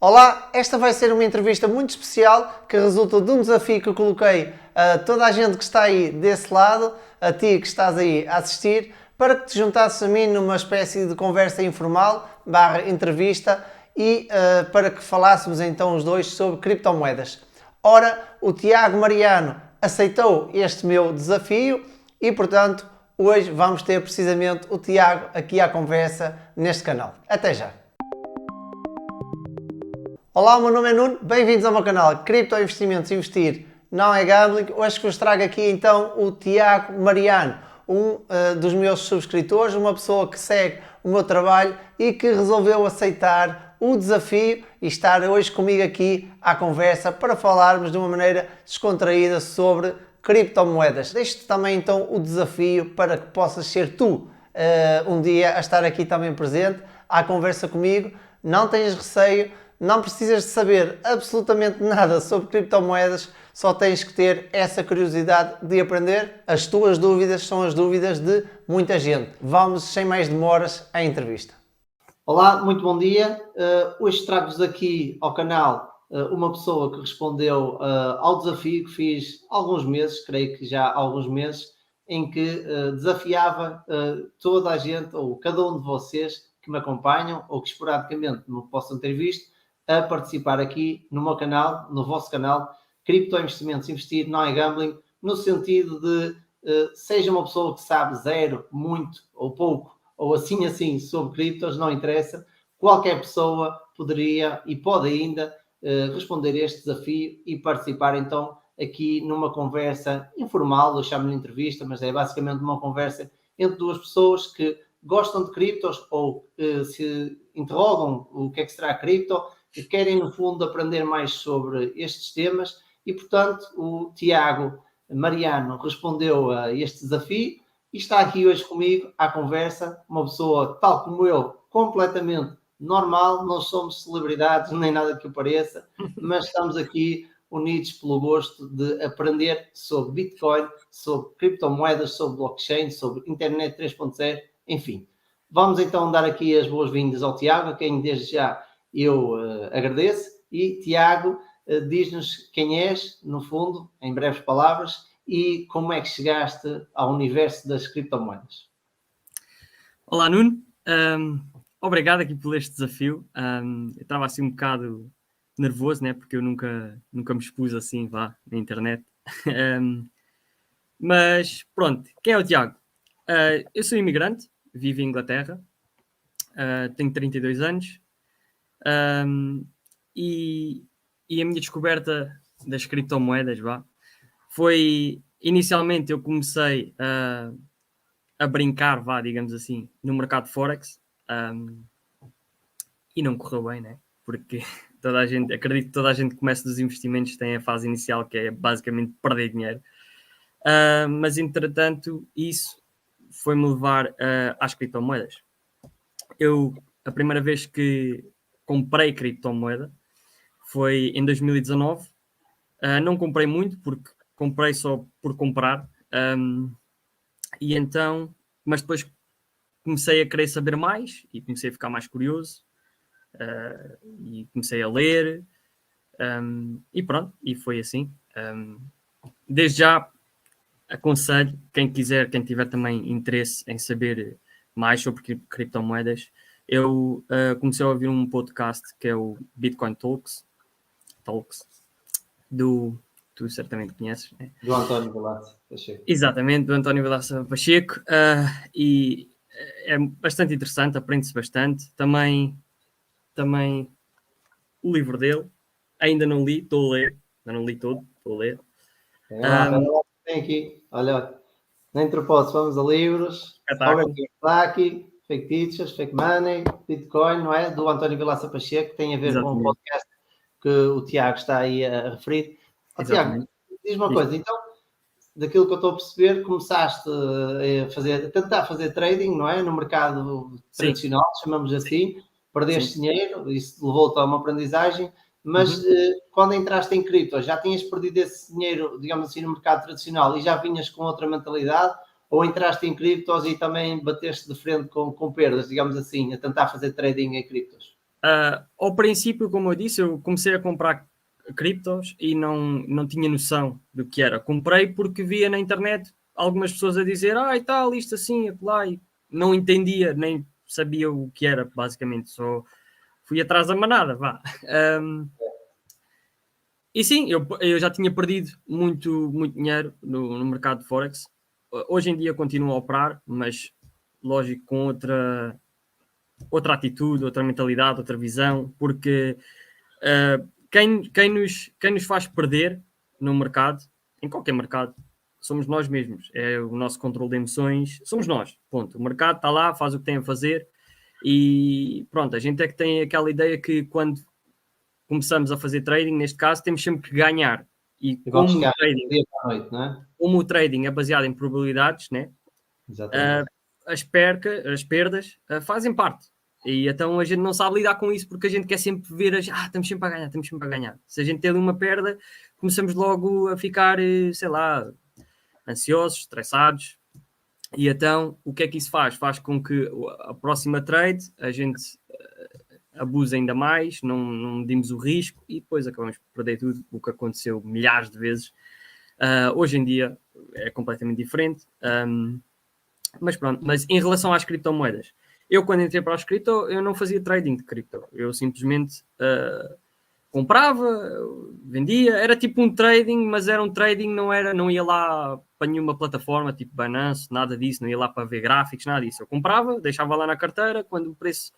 Olá, esta vai ser uma entrevista muito especial que resulta de um desafio que eu coloquei a toda a gente que está aí desse lado, a ti que estás aí a assistir, para que te juntasses a mim numa espécie de conversa informal, / entrevista, e para que falássemos então os dois sobre criptomoedas. Ora, o Tiago Mariano aceitou este meu desafio e, portanto, hoje vamos ter precisamente o Tiago aqui à conversa neste canal. Até já! Olá, o meu nome é Nuno, bem-vindos ao meu canal Cripto Investimentos Investir Não é Gambling. Hoje vos trago aqui então o Tiago Mariano, um dos meus subscritores, uma pessoa que segue o meu trabalho e que resolveu aceitar o desafio e estar hoje comigo aqui à conversa para falarmos de uma maneira descontraída sobre criptomoedas. Deixo-te também então o desafio para que possas ser tu um dia a estar aqui também presente à conversa comigo. Não tenhas receio, não precisas de saber absolutamente nada sobre criptomoedas, só tens que ter essa curiosidade de aprender. As tuas dúvidas são as dúvidas de muita gente. Vamos, sem mais demoras, à entrevista. Olá, muito bom dia. Hoje trago-vos aqui ao canal uma pessoa que respondeu ao desafio que fiz há alguns meses, creio que já há alguns meses, em que desafiava toda a gente, ou cada um de vocês que me acompanham, ou que esporadicamente me possam ter visto, a participar aqui no meu canal, no vosso canal, Cripto Investimentos Investir Não é Gambling, no sentido de seja uma pessoa que sabe zero, muito ou pouco, ou assim sobre criptos, não interessa, qualquer pessoa poderia e pode ainda responder a este desafio e participar então aqui numa conversa informal, eu chamo-lhe entrevista, mas é basicamente uma conversa entre duas pessoas que gostam de criptos ou se interrogam o que é que será cripto, que querem no fundo aprender mais sobre estes temas e portanto o Tiago Mariano respondeu a este desafio e está aqui hoje comigo à conversa, uma pessoa tal como eu, completamente normal, não somos celebridades nem nada que o pareça, mas estamos aqui unidos pelo gosto de aprender sobre Bitcoin, sobre criptomoedas, sobre blockchain, sobre internet 3.0, enfim. Vamos então dar aqui as boas-vindas ao Tiago, a quem desde já eu agradeço. E Tiago, diz-nos quem és, no fundo, em breves palavras, e como é que chegaste ao universo das criptomoedas. Olá, Nuno. Obrigado aqui por este desafio. Eu estava assim um bocado nervoso, né? Porque eu nunca me expus assim, na internet. Mas pronto, quem é o Tiago? Eu sou imigrante, vivo em Inglaterra, tenho 32 anos e a minha descoberta das criptomoedas, foi inicialmente eu comecei a brincar, digamos assim, no mercado Forex e não correu bem, né? Porque acredito que toda a gente que começa dos investimentos tem a fase inicial que é basicamente perder dinheiro. Mas entretanto isso foi-me levar às criptomoedas. A primeira vez que comprei criptomoeda foi em 2019. Não comprei muito porque comprei só por comprar. E então, mas depois comecei a querer saber mais e comecei a ficar mais curioso e comecei a ler e pronto, e foi assim. Desde já aconselho quem tiver também interesse em saber mais sobre criptomoedas. Eu comecei a ouvir um podcast que é o Bitcoin Talks, tu certamente conheces, né? Do António Vilaça Pacheco. Exatamente, do António Vilaça Pacheco, e é bastante interessante, aprende-se bastante. Também o livro dele, ainda não li, estou a ler, ainda não li todo, estou a ler. Tem aqui, olha, nem propósito, vamos a livros, está aqui, Fake Teachers, Fake Money, Bitcoin, não é? Do António Vilaça Pacheco, que tem a ver com o podcast que o Tiago está aí a referir. Tiago, diz uma coisa, então, daquilo que eu estou a perceber, começaste a tentar fazer trading, não é? No mercado tradicional, chamamos assim, perdeste dinheiro, isso levou-te a uma aprendizagem, mas quando entraste em cripto, já tinhas perdido esse dinheiro, digamos assim, no mercado tradicional e já vinhas com outra mentalidade? Ou entraste em criptos e também bateste de frente com perdas, digamos assim, a tentar fazer trading em criptos? Ao princípio, como eu disse, eu comecei a comprar criptos e não tinha noção do que era. Comprei porque via na internet algumas pessoas a dizer e tal, isto assim, acolá, e não entendia, nem sabia o que era, basicamente. Só fui atrás da manada, vá. E sim, eu já tinha perdido muito, muito dinheiro no mercado de Forex. Hoje em dia continuo a operar, mas lógico, com outra atitude, outra mentalidade, outra visão, porque quem nos faz perder no mercado, em qualquer mercado, somos nós mesmos. É o nosso controle de emoções, somos nós. Ponto. O mercado está lá, faz o que tem a fazer e pronto, a gente é que tem aquela ideia que quando começamos a fazer trading, neste caso, temos sempre que ganhar. E E vamos como o chegar trading, dia para a noite, não é? como o trading é baseado em probabilidades, né? Exatamente. As perdas fazem parte. E então a gente não sabe lidar com isso porque a gente quer sempre ver estamos sempre a ganhar, estamos sempre a ganhar. Se a gente tem uma perda, começamos logo a ficar, sei lá, ansiosos, estressados. E então o que é que isso faz? Faz com que a próxima trade a gente abuse ainda mais, não medimos o risco e depois acabamos por perder tudo, o que aconteceu milhares de vezes. Hoje em dia é completamente diferente. Mas pronto, mas em relação às criptomoedas, eu quando entrei para as cripto, eu não fazia trading de cripto, eu simplesmente comprava, vendia, era tipo um trading, mas era um trading, não ia lá para nenhuma plataforma, tipo Binance, nada disso, não ia lá para ver gráficos, nada disso. Eu comprava, deixava lá na carteira, quando o preço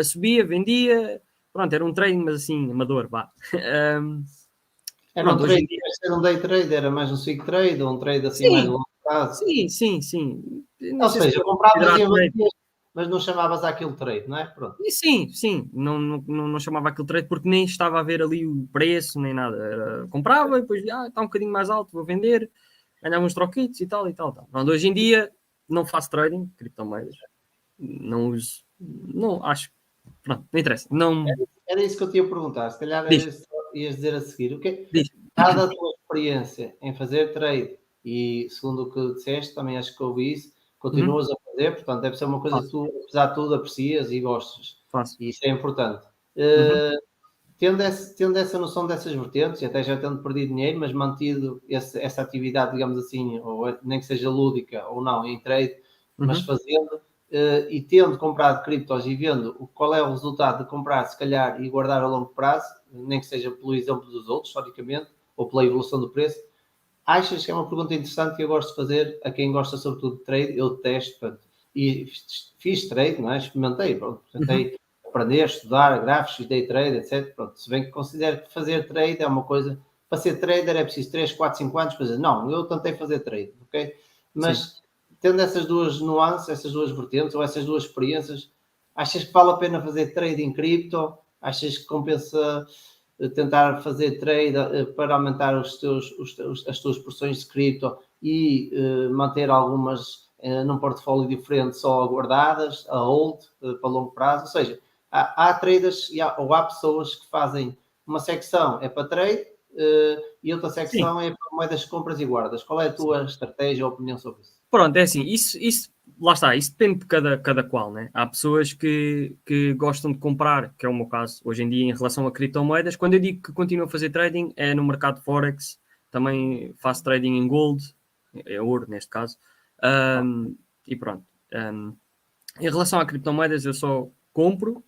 subia, vendia, pronto, era um trading, mas assim, amador, vá. Era um Pronto, hoje trade, em dia, era um day trade, era mais um swing trade, ou um trade assim mais a sim, longo prazo. sim. Nem Ou sei se seja, pode compravas considerar e trade. vendias, mas não chamavas aquilo trade, não é? Pronto. E sim, não chamava aquilo trade porque nem estava a ver ali o preço, nem nada. Comprava e depois, está um bocadinho mais alto, vou vender, ganhava uns troquitos e tal. Pronto, hoje em dia não faço trading, criptomoedas, não uso, não acho, pronto, não interessa, não, Era isso que eu te ia perguntar. Se calhar era diz, isso que ias dizer a seguir. diz. Dada a tua experiência em fazer trade e, segundo o que disseste, também acho que ouvi isso, Uhum, continuas a fazer, portanto, deve ser uma coisa que faço, tu, apesar de tudo, aprecias e gostas. faço. E isso é importante. Uhum, Tendo essa noção dessas vertentes, e até já tendo perdido dinheiro, mas mantido essa atividade, digamos assim, ou nem que seja lúdica ou não, em trade, mas uhum, fazendo, e tendo comprado criptos e vendo qual é o resultado de comprar, se calhar, e guardar a longo prazo, nem que seja pelo exemplo dos outros, historicamente, ou pela evolução do preço, achas que é uma pergunta interessante que eu gosto de fazer a quem gosta sobretudo de trade? Eu testo, portanto, e fiz trade, não é? Experimentei, pronto, uhum, tentei aprender, estudar gráficos, day trade, etc. Pronto, se bem que considero que fazer trade é uma coisa, para ser trader é preciso 3, 4, 5 anos para dizer, não, eu tentei fazer trade, ok? sim. Mas tendo essas duas nuances, essas duas vertentes ou essas duas experiências, achas que vale a pena fazer trade em cripto? Achas que compensa tentar fazer trade para aumentar as tuas porções de cripto e manter algumas num portfólio diferente só guardadas, a hold, para longo prazo. Ou seja, há traders ou há pessoas que fazem uma secção é para trade e outra Sim. secção é para moedas compras e guardas. Qual é a tua estratégia ou opinião sobre isso? Pronto, é assim, isso lá está, isso depende de cada qual, né? Há pessoas que gostam de comprar, que é o meu caso, hoje em dia, em relação a criptomoedas. Quando eu digo que continuo a fazer trading, é no mercado Forex, também faço trading em gold, é ouro neste caso, e pronto. Em relação a criptomoedas, eu só compro,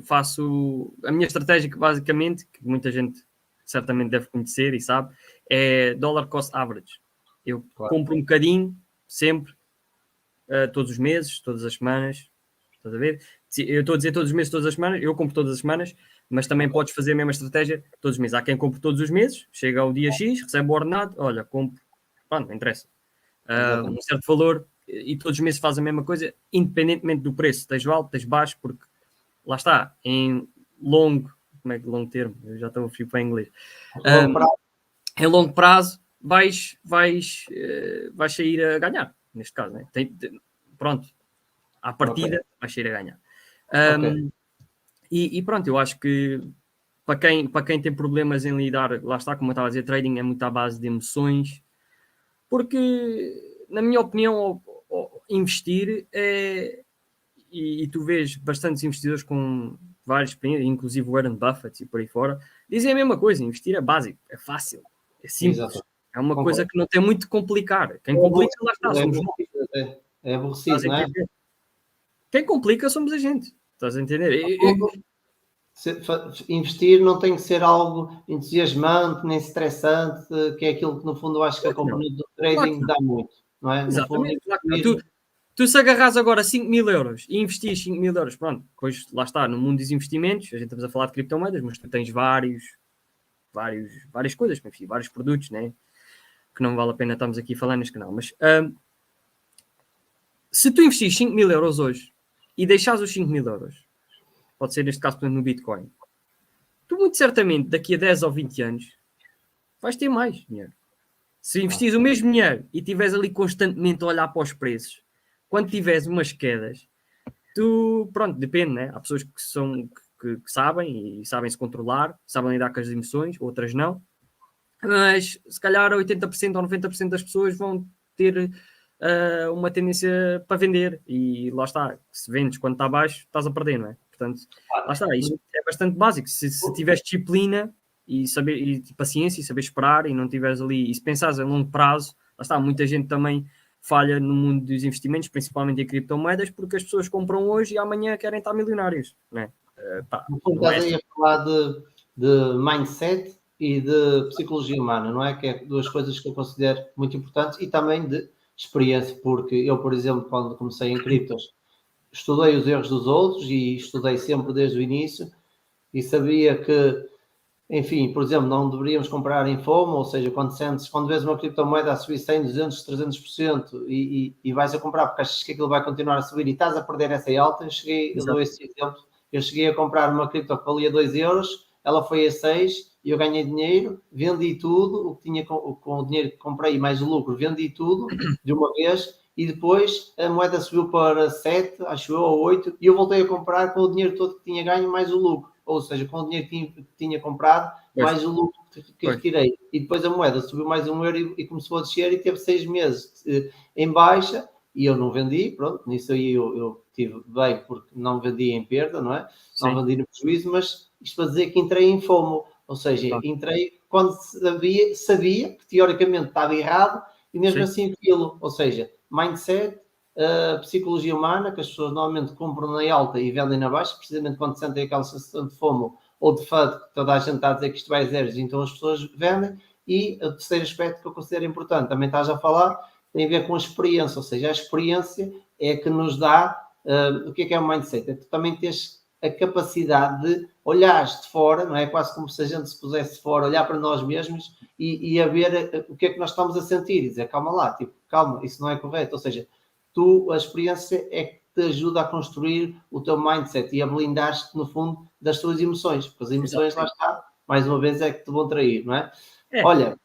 faço a minha estratégia, que basicamente, que muita gente certamente deve conhecer e sabe, é dollar cost average. Eu Claro. compro um bocadinho, sempre, todos os meses, todas as semanas. Estás a ver? Eu estou a dizer todos os meses, todas as semanas, eu compro todas as semanas, mas também Okay. podes fazer a mesma estratégia todos os meses. Há quem compre todos os meses, chega ao dia X, recebe o ordenado, olha, compro, pronto, não interessa. Exatamente. Um certo valor e todos os meses faz a mesma coisa, independentemente do preço, esteja alto, esteja baixo, porque lá está, em longo, como é que longo termo? Eu já estou a fio para inglês. Longo prazo, Em longo prazo vais sair a ganhar, neste caso, né? Pronto, à ok. partida vais sair a ganhar. Ok. E pronto, eu acho que para quem tem problemas em lidar, lá está, como eu estava a dizer, trading é muito à base de emoções, porque, na minha opinião, investir é. E tu vês bastantes investidores com vários, inclusive o Warren Buffett e por aí fora, dizem a mesma coisa, investir é básico, é fácil, é simples. Exato. É uma Concordo. coisa que não tem muito de complicar. Quem complica, lá está, somos nós. É aborrecido, Estás a não é? entender? Quem complica somos a gente. Estás a entender? Investir não tem que ser algo entusiasmante, nem estressante, que é aquilo que no fundo eu acho que a componente do trading dá muito, não é? No fundo, Exatamente. Tu se agarras agora 5.000 euros e investis 5.000 euros, pronto, depois lá está, no mundo dos investimentos, a gente estamos a falar de criptomoedas, mas tu tens várias coisas, enfim, vários produtos, né? Que não vale a pena estarmos aqui falando neste canal, mas se tu investis 5.000 euros hoje e deixares os 5.000 euros, pode ser neste caso no Bitcoin, tu muito certamente daqui a 10 ou 20 anos vais ter mais dinheiro. Se investires o mesmo dinheiro e estiveres ali constantemente a olhar para os preços, quando tiveres umas quedas, tu, pronto, depende, né? Há pessoas que sabem e sabem se controlar, sabem lidar com as emoções, outras não, mas se calhar 80% ou 90% das pessoas vão ter uma tendência para vender e lá está, se vendes quando está abaixo, estás a perder, não é? Portanto, lá está, isto é bastante básico. Se tiveres disciplina e paciência e saber esperar e não tiveres ali, e se pensares a longo prazo, lá está, muita gente também falha no mundo dos investimentos, principalmente em criptomoedas, porque as pessoas compram hoje e amanhã querem estar milionários, não é? Estás aí a falar de mindset e de psicologia humana, não é? Que é duas coisas que eu considero muito importantes e também de experiência, porque eu, por exemplo, quando comecei em criptos, estudei os erros dos outros e estudei sempre desde o início e sabia que, enfim, por exemplo, não deveríamos comprar em FOMO, ou seja, quando vês uma criptomoeda a subir 100, 200, 300% e vais a comprar porque achas que aquilo vai continuar a subir e estás a perder essa alta, eu dou esse exemplo, eu cheguei a comprar uma cripto que valia 2 euros, ela foi a 6 e eu ganhei dinheiro, vendi tudo, o que tinha com o dinheiro que comprei mais o lucro, vendi tudo de uma vez e depois a moeda subiu para 7, acho eu, ou 8, e eu voltei a comprar com o dinheiro todo que tinha ganho mais o lucro. Ou seja, com o dinheiro que tinha comprado, mais o lucro que retirei. E depois a moeda subiu mais €1 e começou a descer e teve 6 meses em baixa e eu não vendi. Pronto, nisso aí eu tive bem porque não vendi em perda, não é? Sim. Não vendi no prejuízo, mas isto para dizer que entrei em FOMO. Ou seja, entrei quando sabia que teoricamente estava errado e mesmo assim aquilo. Ou seja, mindset, psicologia humana, que as pessoas normalmente compram na alta e vendem na baixa, precisamente quando sentem aquela sensação de FOMO ou de FUD, que toda a gente está a dizer que isto vai a zeros, então as pessoas vendem. E o terceiro aspecto que eu considero importante, também estás a falar, tem a ver com a experiência, ou seja, a experiência é que nos dá, o que é o mindset? É tu também teres a capacidade de olhares de fora, não é? Quase como se a gente se pusesse de fora, olhar para nós mesmos e a ver o que é que nós estamos a sentir e dizer, calma lá, tipo, calma, isso não é correto. Ou seja, a experiência é que te ajuda a construir o teu mindset e a blindar-te, no fundo, das tuas emoções, porque as emoções, lá está, mais uma vez, é que te vão trair, não é? Olha,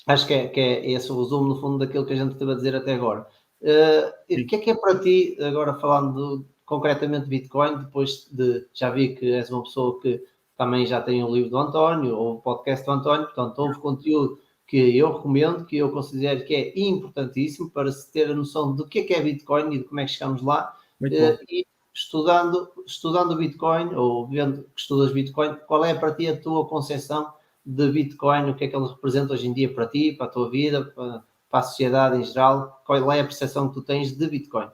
acho que é esse o resumo, no fundo, daquilo que a gente esteve a dizer até agora. O que é para ti, agora falando concretamente de Bitcoin, depois de, já vi que és uma pessoa que também já tem o livro do António, ou o podcast do António, portanto, houve conteúdo que eu recomendo, que eu considero que é importantíssimo para se ter a noção do que é Bitcoin e de como é que chegamos lá. E estudando o Bitcoin, ou vendo que estudas Bitcoin, qual é para ti a tua concepção de Bitcoin, o que é que ele representa hoje em dia para ti, para a tua vida, para a sociedade em geral? Qual é a percepção que tu tens de Bitcoin?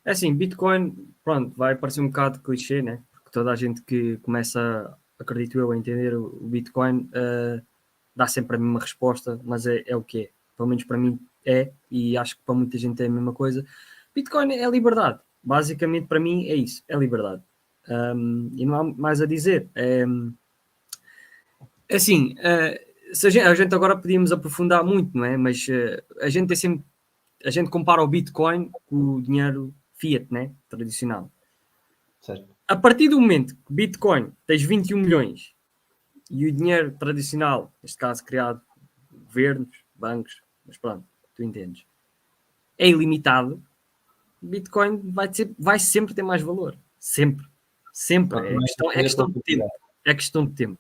É assim, Bitcoin, pronto, vai parecer um bocado clichê, né? Porque toda a gente que começa, acredito eu, a entender o Bitcoin dá sempre a mesma resposta, mas é o que é. Pelo menos para mim é, e acho que para muita gente é a mesma coisa. Bitcoin é liberdade. Basicamente, para mim, é isso, é liberdade. E não há mais a dizer. Assim, a gente agora podíamos aprofundar muito, não é? Mas a gente compara o Bitcoin com o dinheiro fiat, né? Tradicional. Certo. A partir do momento que Bitcoin tens 21 milhões e o dinheiro tradicional, neste caso criado por governos, bancos, mas pronto, tu entendes, é ilimitado, Bitcoin vai sempre ter mais valor. Sempre. É questão de tempo. É questão de tempo.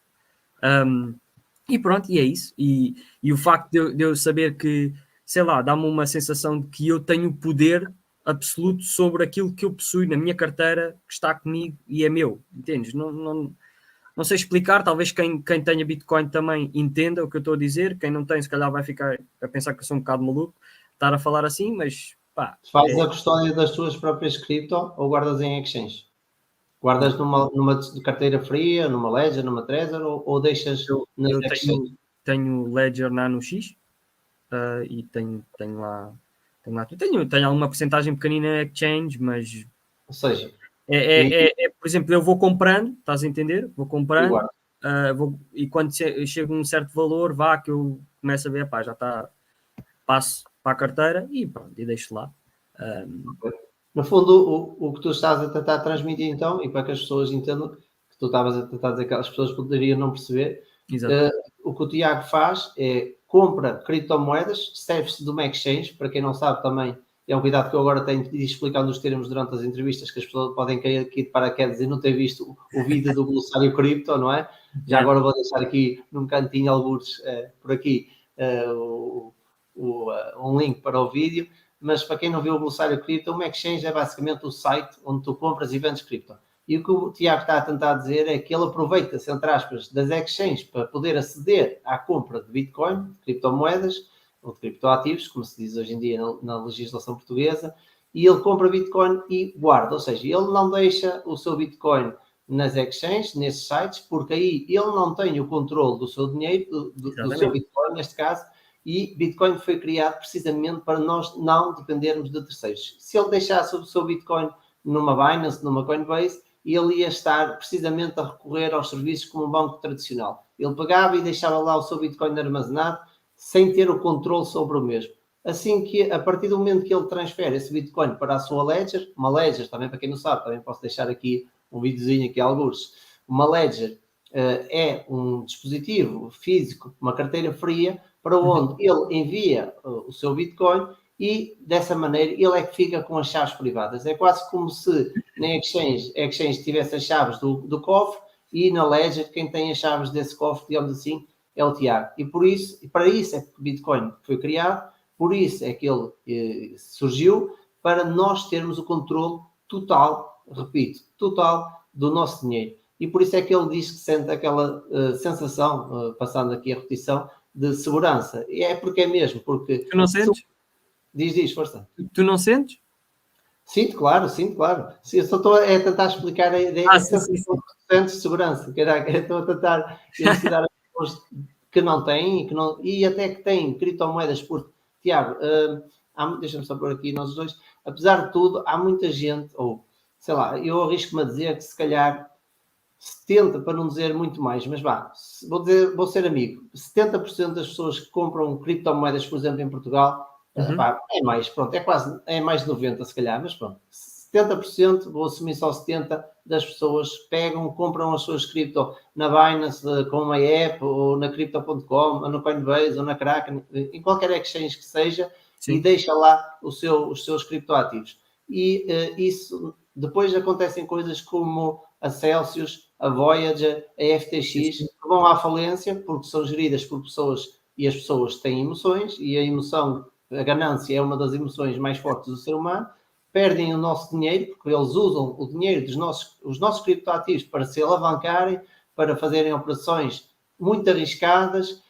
E pronto, e é isso. E o facto de eu saber que, sei lá, dá-me uma sensação de que eu tenho poder absoluto sobre aquilo que eu possuo na minha carteira, que está comigo e é meu, entendes? Não sei explicar, talvez quem tenha Bitcoin também entenda o que eu estou a dizer, quem não tem se calhar vai ficar a pensar que eu sou um bocado maluco estar a falar assim, mas pá... Fazes a custódia das tuas próprias cripto ou guardas em exchange? Guardas numa carteira fria, numa Ledger, numa Trezor ou deixas nas Eu exchanges? tenho Ledger Nano X e tenho lá tenho alguma porcentagem pequenina em exchange, mas Ou seja, por exemplo, eu vou comprando, estás a entender? Vou comprando igual. e quando chega um certo valor, que eu começo a ver, pá, já está, passo para a carteira e pronto, e deixo lá. No fundo, o que tu estás a tentar transmitir então, e para que as pessoas entendam, que tu estavas a tentar dizer que as pessoas poderiam não perceber, Exato. o que o Tiago faz é compra criptomoedas, serve-se de uma exchange, para quem não sabe também, é um cuidado que eu agora tenho de ir explicando os termos durante as entrevistas, que as pessoas podem cair aqui de paraquedas e não ter visto o vídeo do glossário cripto, não é? Já agora vou deixar aqui num cantinho, alguns por aqui, um link para o vídeo. Mas para quem não viu o glossário cripto, uma exchange é basicamente o site onde tu compras e vendes cripto. E o que o Tiago está a tentar dizer é que ele aproveita-se, entre aspas, das exchanges para poder aceder à compra de Bitcoin, de criptomoedas, ou de criptoativos, como se diz hoje em dia na legislação portuguesa, e ele compra Bitcoin e guarda. Ou seja, ele não deixa o seu Bitcoin nas exchanges, nesses sites, porque aí ele não tem o controle do seu dinheiro, do seu Bitcoin, neste caso, e Bitcoin foi criado precisamente para nós não dependermos de terceiros. Se ele deixasse o seu Bitcoin numa Binance, numa Coinbase, ele ia estar precisamente a recorrer aos serviços como um banco tradicional. Ele pagava e deixava lá o seu Bitcoin armazenado sem ter o controle sobre o mesmo. Assim que, a partir do momento que ele transfere esse Bitcoin para a sua Ledger, uma Ledger, também para quem não sabe, também posso deixar aqui um videozinho aqui alguns, uma Ledger é um dispositivo físico, uma carteira fria, para onde ele envia o seu Bitcoin e dessa maneira ele é que fica com as chaves privadas. É quase como se na exchange tivesse as chaves do cofre e na Ledger quem tem as chaves desse cofre, digamos assim, é o Tiago. E por isso, e para isso é que o Bitcoin foi criado, por isso é que ele surgiu, para nós termos o controle total, repito, total do nosso dinheiro. E por isso é que ele diz que sente aquela sensação, passando aqui a repetição, de segurança. E é porque é mesmo, porque... Tu não sentes? Diz, força. Tu não sentes? Sinto, claro. Sim, eu só estou a tentar explicar a ideia de segurança, que estou a tentar elucidar as pessoas que não têm e até que têm criptomoedas, porque, Tiago, deixa-me só pôr aqui nós dois, apesar de tudo, há muita gente, ou sei lá, eu arrisco-me a dizer que se calhar 70%, para não dizer muito mais, mas vou ser amigo, 70% das pessoas que compram criptomoedas, por exemplo, em Portugal, é mais, pronto, é mais de 90% se calhar, mas pronto, 70%, vou assumir só 70% das pessoas compram as suas cripto na Binance, com uma app, ou na Crypto.com, ou no Coinbase, ou na Kraken, em qualquer exchange que seja, sim, e deixa lá os seus criptoativos. E isso, depois acontecem coisas como a Celsius, a Voyager, a FTX, que vão à falência porque são geridas por pessoas e as pessoas têm emoções e a ganância é uma das emoções mais fortes do ser humano, perdem o nosso dinheiro porque eles usam o dinheiro os nossos criptoativos para se alavancarem, para fazerem operações muito arriscadas.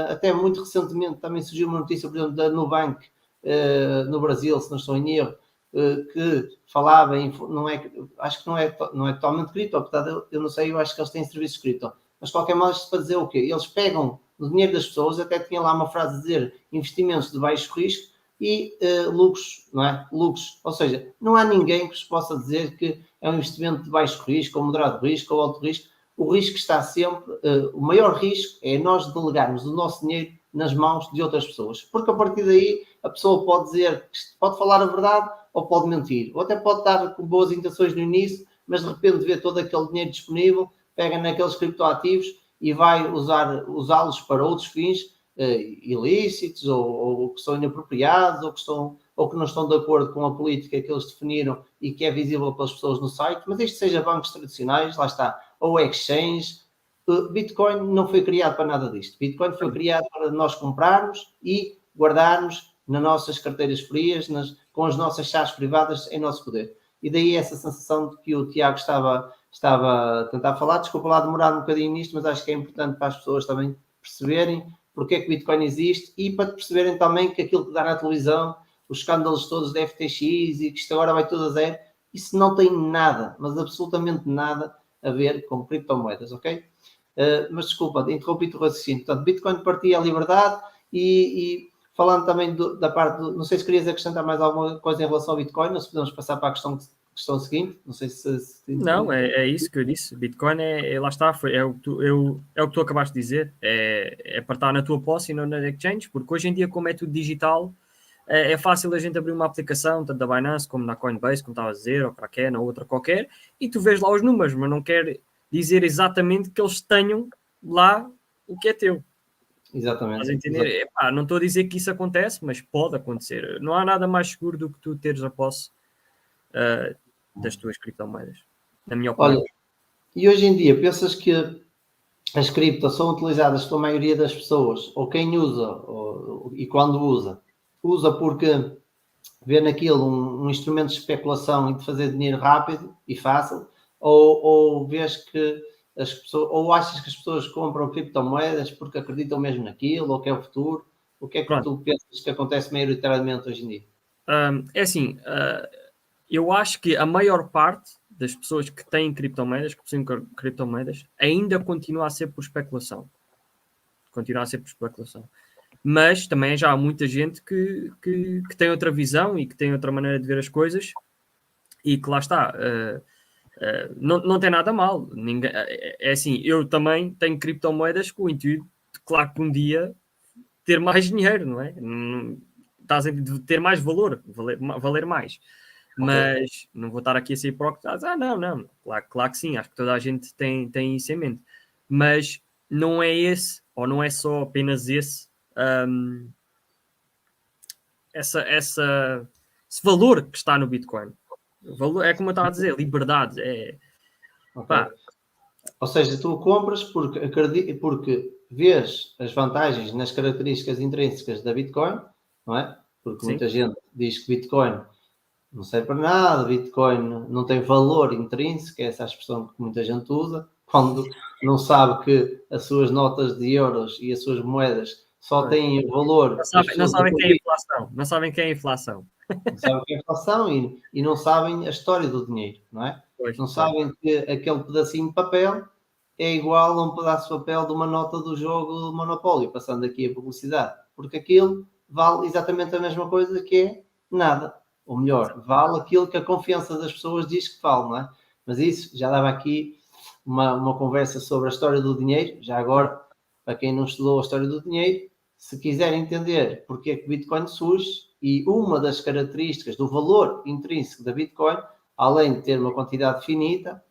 Até muito recentemente também surgiu uma notícia, por exemplo, da Nubank no Brasil, se não estou em erro, que falava acho que não é totalmente cripto, portanto, eu não sei, eu acho que eles têm serviços cripto, mas de qualquer modo, para dizer o quê? Eles pegam o dinheiro das pessoas, até tinha lá uma frase a dizer investimentos de baixo risco e lucros, não é? Lucros, ou seja, não há ninguém que vos possa dizer que é um investimento de baixo risco, ou moderado risco, ou alto risco. O risco está sempre, o maior risco é nós delegarmos o nosso dinheiro nas mãos de outras pessoas, porque a partir daí a pessoa pode falar a verdade ou pode mentir, ou até pode estar com boas intenções no início, mas de repente vê todo aquele dinheiro disponível, pega naqueles criptoativos e vai usá-los para outros fins ilícitos ou que são inapropriados ou que não estão de acordo com a política que eles definiram e que é visível pelas pessoas no site, mas isto seja bancos tradicionais, lá está, ou exchange. Bitcoin não foi criado para nada disto. Bitcoin foi criado para nós comprarmos e guardarmos nas nossas carteiras frias, com as nossas chaves privadas em nosso poder. E daí essa sensação de que o Tiago estava a tentar falar. Desculpa lá demorar um bocadinho nisto, mas acho que é importante para as pessoas também perceberem porque é que o Bitcoin existe e para perceberem também que aquilo que dá na televisão, os escândalos todos da FTX e que isto agora vai tudo a zero, isso não tem nada, mas absolutamente nada a ver com criptomoedas, ok? Mas desculpa, interrompi-te o raciocínio. Portanto, Bitcoin partia a liberdade e falando também da parte não sei se querias acrescentar mais alguma coisa em relação ao Bitcoin, ou se podemos passar para a questão seguinte, não sei se Não, é isso que eu disse. Bitcoin lá está, é o que tu acabaste de dizer. É para estar na tua posse e não na exchange, porque hoje em dia, como é tudo digital, é fácil a gente abrir uma aplicação, tanto da Binance como na Coinbase, como estava a dizer, ou Kraken, ou outra qualquer, e tu vês lá os números, mas não quer dizer exatamente que eles tenham lá o que é teu. Exatamente. Estás a entender? Epá, não estou a dizer que isso acontece, mas pode acontecer. Não há nada mais seguro do que tu teres a posse das tuas criptomoedas, na minha opinião. Olha, e hoje em dia, pensas que as criptos são utilizadas pela maioria das pessoas, ou quem usa, e quando usa porque vê naquilo um instrumento de especulação e de fazer dinheiro rápido e fácil, ou vês que as pessoas, ou achas que as pessoas compram criptomoedas porque acreditam mesmo naquilo, ou que é o futuro? O que é que Pronto. tu pensas que acontece maioritariamente hoje em dia? É assim, eu acho que a maior parte das pessoas que têm criptomoedas, que possuem criptomoedas, ainda continua a ser por especulação. Continua a ser por especulação. Mas também já há muita gente que tem outra visão e que tem outra maneira de ver as coisas e que lá está. Não tem nada mal. É assim, eu também tenho criptomoedas com o intuito de, claro, que um dia ter mais dinheiro, não é? Estás a ter mais valor, valer mais. Mas não vou estar aqui a ser hipócrita. Não. Claro que sim, acho que toda a gente tem isso em mente. Mas não é esse, ou não é só apenas esse, esse valor que está no Bitcoin. O valor, é como eu estava a dizer, liberdade. Okay. Ou seja, tu compras porque vês as vantagens nas características intrínsecas da Bitcoin, não é? Porque Sim. muita gente diz que Bitcoin não serve para nada, Bitcoin não tem valor intrínseco, é essa a expressão que muita gente usa, quando não sabe que as suas notas de euros e as suas moedas só têm valor. Não sabem que é inflação. Não sabem que é inflação. Não sabem o que é inflação e não sabem a história do dinheiro, não é? Não sabem que aquele pedacinho de papel é igual a um pedaço de papel de uma nota do jogo do Monopólio, passando aqui a publicidade, porque aquilo vale exatamente a mesma coisa que é nada. Ou melhor, vale aquilo que a confiança das pessoas diz que vale, não é? Mas isso já dava aqui uma conversa sobre a história do dinheiro. Já agora, para quem não estudou a história do dinheiro, se quiser entender porque é que o Bitcoin surge e uma das características do valor intrínseco da Bitcoin, além de ter uma quantidade finita,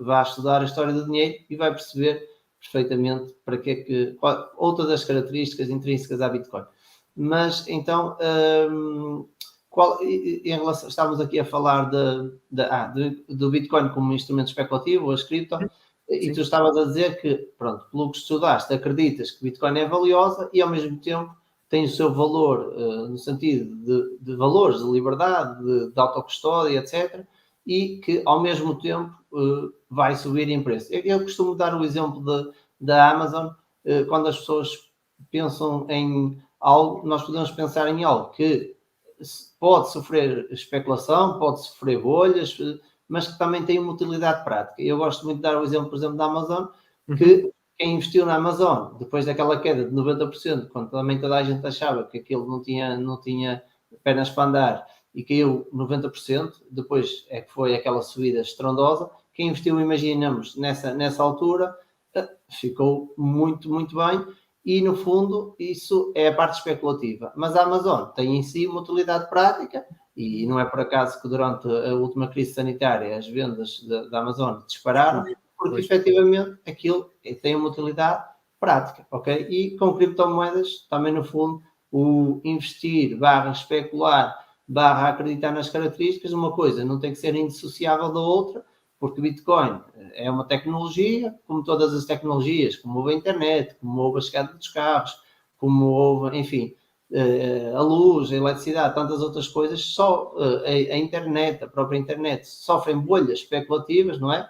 vai estudar a história do dinheiro e vai perceber perfeitamente para que é que outra das características intrínsecas à Bitcoin. Mas então, em relação, estamos aqui a falar do Bitcoin como instrumento especulativo, as cripto, e Sim. tu estavas a dizer que, pronto, pelo que estudaste, acreditas que Bitcoin é valiosa e ao mesmo tempo tem o seu valor no sentido de valores, de liberdade, de autocustódia, etc. E que ao mesmo tempo vai subir em preço. Eu costumo dar o exemplo da Amazon, quando as pessoas pensam em algo, nós podemos pensar em algo que pode sofrer especulação, pode sofrer bolhas, mas que também tem uma utilidade prática. Eu gosto muito de dar o exemplo, por exemplo, da Amazon, que quem investiu na Amazon, depois daquela queda de 90%, quando também toda a gente achava que aquilo não tinha pernas para andar e caiu 90%, depois é que foi aquela subida estrondosa, quem investiu, imaginamos, nessa altura, ficou muito, muito bem. E, no fundo, isso é a parte especulativa. Mas a Amazon tem em si uma utilidade prática e não é por acaso que durante a última crise sanitária as vendas da Amazon dispararam, porque efetivamente aquilo tem uma utilidade prática, ok? E com criptomoedas, também no fundo, o investir / especular / acreditar nas características, uma coisa não tem que ser indissociável da outra, porque Bitcoin é uma tecnologia, como todas as tecnologias, como houve a internet, como houve a chegada dos carros, como houve, enfim, a luz, a eletricidade, tantas outras coisas, só a internet, a própria internet, sofrem bolhas especulativas, não é?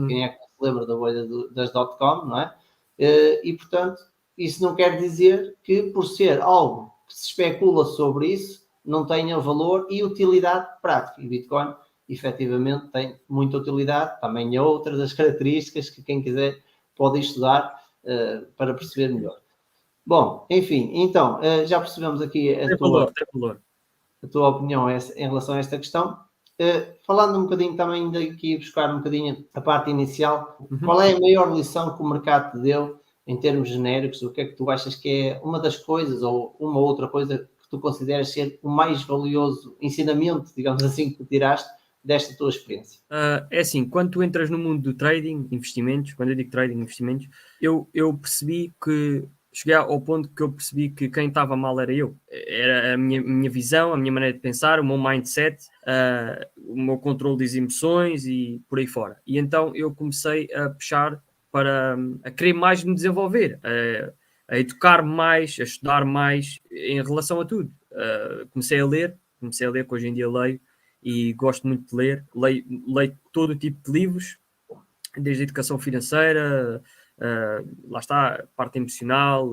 Quem é que se lembra da bolha das .com, não é? E, portanto, isso não quer dizer que, por ser algo que se especula sobre isso, não tenha valor e utilidade prática. E Bitcoin, efetivamente, tem muita utilidade. Também há outras das características que quem quiser pode estudar para perceber melhor. Bom, enfim, então, já percebemos aqui Tem valor, tem valor. a tua opinião em relação a esta questão. Falando um bocadinho também daqui, buscar um bocadinho a parte inicial, qual é a maior lição que o mercado te deu em termos genéricos? O que é que tu achas que é uma das coisas ou uma outra coisa que tu consideras ser o mais valioso ensinamento, digamos assim, que tiraste desta tua experiência? É assim, quando tu entras no mundo do trading, investimentos, quando eu digo trading, investimentos, eu percebi que cheguei ao ponto que eu percebi que quem estava mal era eu. Era a minha visão, a minha maneira de pensar, o meu mindset, o meu controle das emoções e por aí fora. E então eu comecei a puxar para a querer mais me desenvolver, a educar mais, a estudar mais em relação a tudo. Comecei a ler, que hoje em dia leio, e gosto muito de ler. Leio todo tipo de livros, desde a educação financeira, lá está, a parte emocional,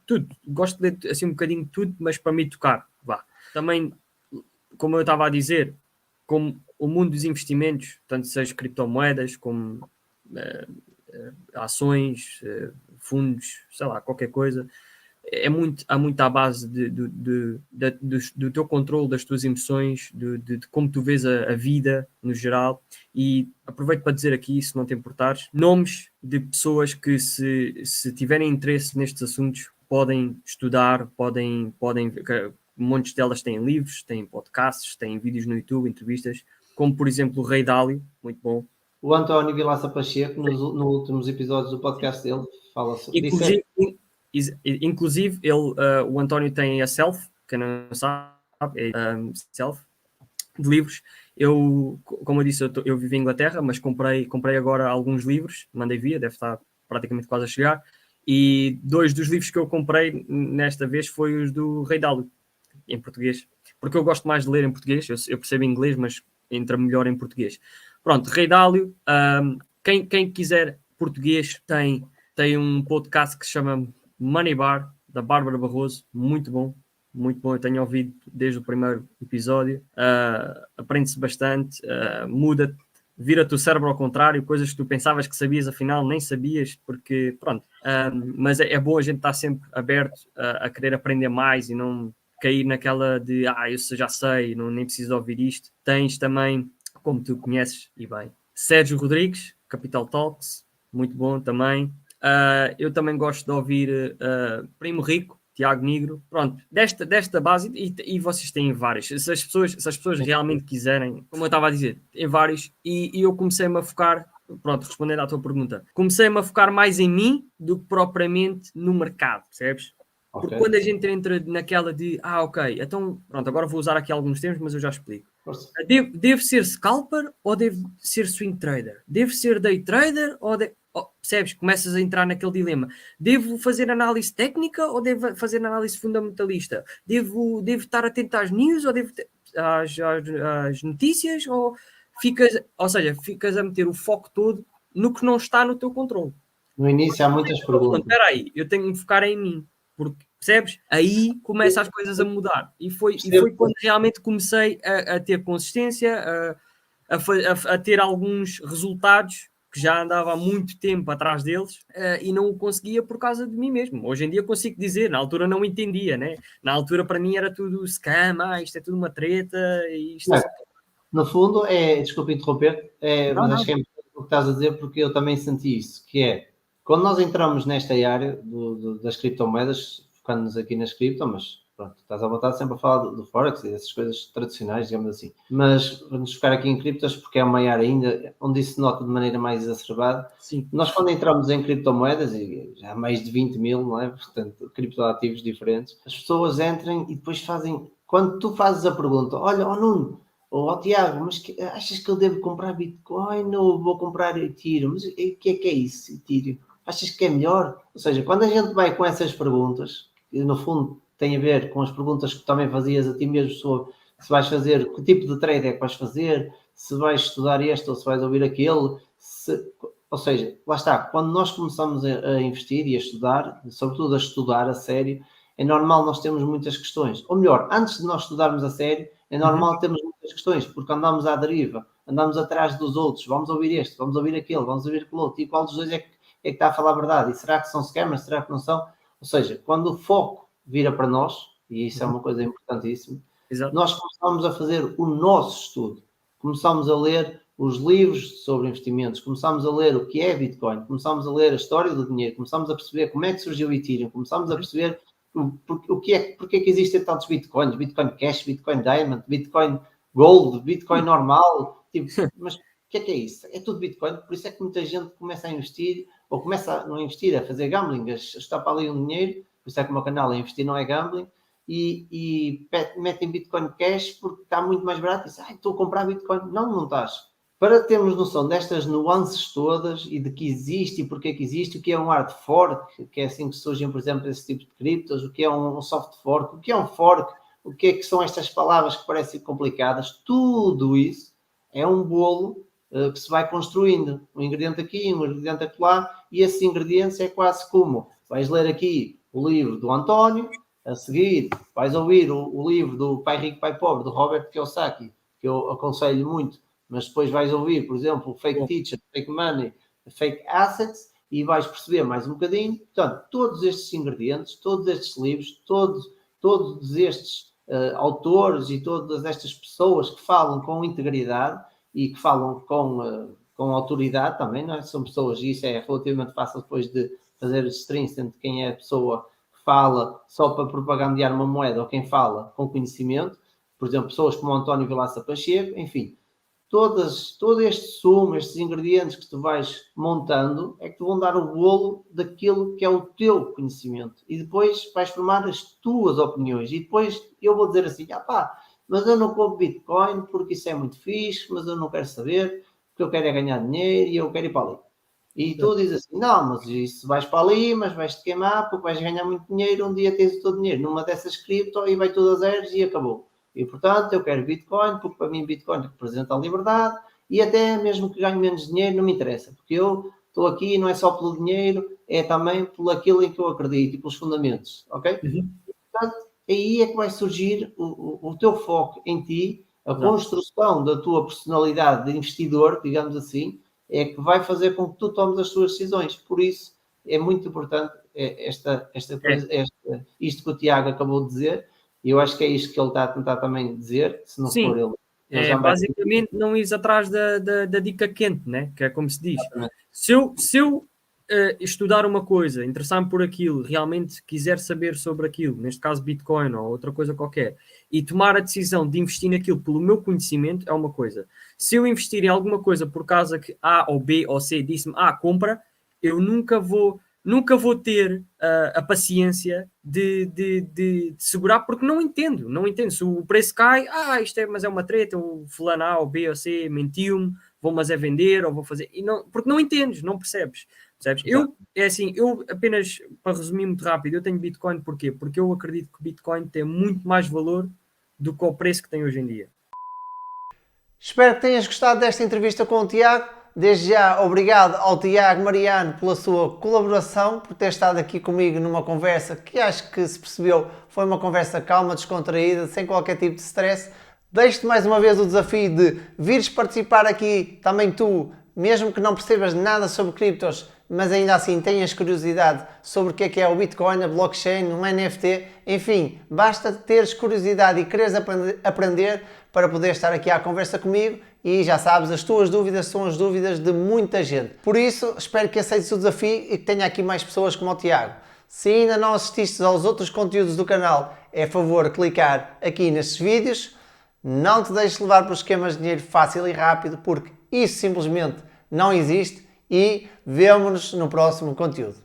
tudo. Gosto de ler assim um bocadinho de tudo, mas para me tocar. Vá. Também, como eu estava a dizer, como o mundo dos investimentos, tanto seja criptomoedas, como ações, fundos, sei lá, qualquer coisa, há muito à base do teu controle das tuas emoções, de como tu vês a vida no geral. E aproveito para dizer aqui, se não te importares, nomes de pessoas que se tiverem interesse nestes assuntos podem estudar, podem montes delas têm livros, têm podcasts, têm vídeos no YouTube, entrevistas, como por exemplo o Rei Dálio, muito bom. O António Vilaça Pacheco, nos últimos episódios do podcast dele, fala sobre Inclusive o António tem a Self, quem não sabe, Self, de livros. Como eu disse, eu vivo em Inglaterra, mas comprei agora alguns livros, mandei via, deve estar praticamente quase a chegar, e 2 dos livros que eu comprei nesta vez foi os do Rei Dálio, em português, porque eu gosto mais de ler em português, eu percebo inglês, mas entra melhor em português. Pronto, Rei Dálio, quem quiser português tem um podcast que se chama Money Bar, da Bárbara Barroso, muito bom, eu tenho ouvido desde o primeiro episódio, aprende-se bastante, muda-te, vira-te o cérebro ao contrário, coisas que tu pensavas que sabias, afinal nem sabias, porque pronto, mas é bom a gente estar sempre aberto a querer aprender mais e não cair naquela de, eu já sei, nem preciso ouvir isto. Tens também, como tu conheces, e bem, Sérgio Rodrigues, Capital Talks, muito bom também. Eu também gosto de ouvir Primo Rico, Tiago Negro, pronto, desta base, e vocês têm vários. Se as pessoas realmente quiserem, como eu estava a dizer, tem vários, e eu comecei-me a focar, pronto, respondendo à tua pergunta, comecei-me a focar mais em mim do que propriamente no mercado, percebes? Porque quando a gente entra naquela de, ok, então, pronto, agora vou usar aqui alguns termos, mas eu já explico. Devo ser scalper ou devo ser swing trader? Devo ser day trader ou percebes? Começas a entrar naquele dilema. Devo fazer análise técnica ou devo fazer análise fundamentalista? Devo estar atento às news ou devo às notícias? Ou ficas a meter o foco todo no que não está no teu controle. No início há muitas perguntas. Espera aí, eu tenho que me focar em mim. Porque, percebes? Aí começam as coisas a mudar. E foi quando realmente comecei a ter consistência, a ter alguns resultados que já andava há muito tempo atrás deles e não o conseguia por causa de mim mesmo. Hoje em dia consigo dizer, na altura não entendia, né? Na altura para mim era tudo scam, isto é tudo uma treta. Isto no fundo, desculpa interromper, mas acho que é importante o que estás a dizer, porque eu também senti isso, que é, quando nós entramos nesta área das criptomoedas, focando-nos aqui nas cripto, mas pronto, estás à vontade sempre a falar do Forex e dessas coisas tradicionais, digamos assim. Mas vamos focar aqui em criptos, porque é uma área ainda onde isso se nota de maneira mais exacerbada. Sim. Nós, quando entramos em criptomoedas, e já há mais de 20 mil, não é? Portanto, criptoativos diferentes, as pessoas entram e depois fazem... Quando tu fazes a pergunta, olha, Nuno, Tiago, mas achas que eu devo comprar Bitcoin ou vou comprar Ethereum? Mas o que é isso, Ethereum? Achas que é melhor? Ou seja, quando a gente vai com essas perguntas, que no fundo tem a ver com as perguntas que também fazias a ti mesmo sobre se vais fazer, que tipo de trade é que vais fazer, se vais estudar este ou se vais ouvir aquele, ou seja, lá está, quando nós começamos a investir e a estudar, sobretudo a estudar a sério, é normal nós termos muitas questões. Ou melhor, antes de nós estudarmos a sério, é normal termos muitas questões, porque andamos à deriva, andamos atrás dos outros, vamos ouvir este, vamos ouvir aquele, vamos ouvir aquele outro, e qual dos dois é que está a falar a verdade? E será que são scammers? Será que não são? Ou seja, quando o foco vira para nós, e isso é uma coisa importantíssima, Exato. nós começamos a fazer o nosso estudo, começamos a ler os livros sobre investimentos, começamos a ler o que é Bitcoin, começamos a ler a história do dinheiro, começamos a perceber como é que surgiu o Ethereum, começamos a perceber porque é que existem tantos Bitcoins, Bitcoin Cash, Bitcoin Diamond, Bitcoin Gold, Bitcoin normal, tipo, mas o que é isso? É tudo Bitcoin, por isso é que muita gente começa a investir, ou começa a não investir, a fazer gambling, a estar para ali um dinheiro, por isso é que o meu canal é Investir Não É Gambling, e metem Bitcoin Cash porque está muito mais barato e dizem, estou a comprar Bitcoin. Não estás. Para termos noção destas nuances todas e de que existe e porque é que existe, o que é um hard fork, que é assim que surgem, por exemplo, esse tipo de criptos, o que é um soft fork, o que é um fork, o que é que são estas palavras que parecem complicadas, tudo isso é um bolo que se vai construindo. Um ingrediente aqui, um ingrediente acolá, e esses ingredientes é quase como, vais ler aqui o livro do António, a seguir vais ouvir o livro do Pai Rico, Pai Pobre, do Robert Kiyosaki, que eu aconselho muito, mas depois vais ouvir, por exemplo, Fake Teacher, Fake Money, Fake Assets, e vais perceber mais um bocadinho. Portanto, todos estes ingredientes, todos estes livros, todos estes autores e todas estas pessoas que falam com integridade e que falam com autoridade também, não é? São pessoas, e isso é relativamente fácil depois de fazer os strings entre quem é a pessoa que fala só para propagandear uma moeda ou quem fala com conhecimento. Por exemplo, pessoas como o António Vilaça Pacheco, enfim. Todo este sumo, estes ingredientes que tu vais montando, é que te vão dar o bolo daquilo que é o teu conhecimento. E depois vais formar as tuas opiniões. E depois eu vou dizer assim, mas eu não compro Bitcoin porque isso é muito fixe, mas eu não quero saber, porque eu quero é ganhar dinheiro e eu quero ir para ali. E tu dizes assim, não, mas isso vais para ali, mas vais-te queimar porque vais ganhar muito dinheiro, um dia tens o teu dinheiro numa dessas cripto e vai tudo a zeros e acabou. E, portanto, eu quero Bitcoin, porque para mim Bitcoin representa a liberdade e até mesmo que ganhe menos dinheiro não me interessa, porque eu estou aqui não é só pelo dinheiro, é também por aquilo em que eu acredito e pelos fundamentos, ok? Portanto, aí é que vai surgir o teu foco em ti, a construção da tua personalidade de investidor, digamos assim, é que vai fazer com que tu tomes as tuas decisões. Por isso, é muito importante isto que o Tiago acabou de dizer. E eu acho que é isto que ele está a tentar também dizer, se não for ele. É basicamente não ires atrás da dica quente, né? Que é como se diz. Exatamente. Se eu estudar uma coisa, interessar-me por aquilo, realmente quiser saber sobre aquilo, neste caso Bitcoin ou outra coisa qualquer, e tomar a decisão de investir naquilo pelo meu conhecimento, é uma coisa. Se eu investir em alguma coisa por causa que A ou B ou C disse-me, compra, eu nunca vou ter a paciência de segurar, porque não entendo. Se o preço cai, mas é uma treta, o fulano A ou B ou C mentiu-me, vou mas é vender, ou vou fazer, porque não entendes, não percebes? Eu apenas, para resumir muito rápido, eu tenho Bitcoin, porquê? Porque eu acredito que Bitcoin tem muito mais valor do que o preço que tem hoje em dia. Espero que tenhas gostado desta entrevista com o Tiago. Desde já, obrigado ao Tiago Mariano pela sua colaboração, por ter estado aqui comigo numa conversa que acho que se percebeu foi uma conversa calma, descontraída, sem qualquer tipo de stress. Deixo-te mais uma vez o desafio de vires participar aqui também tu, mesmo que não percebas nada sobre criptos, mas ainda assim tenhas curiosidade sobre o que é o Bitcoin, a blockchain, um NFT, enfim, basta teres curiosidade e quereres aprender para poder estar aqui à conversa comigo e já sabes, as tuas dúvidas são as dúvidas de muita gente. Por isso, espero que aceites o desafio e que tenha aqui mais pessoas como o Tiago. Se ainda não assististe aos outros conteúdos do canal, é favor clicar aqui nestes vídeos. Não te deixes levar por esquemas de dinheiro fácil e rápido, porque isso simplesmente não existe, e vemo-nos no próximo conteúdo.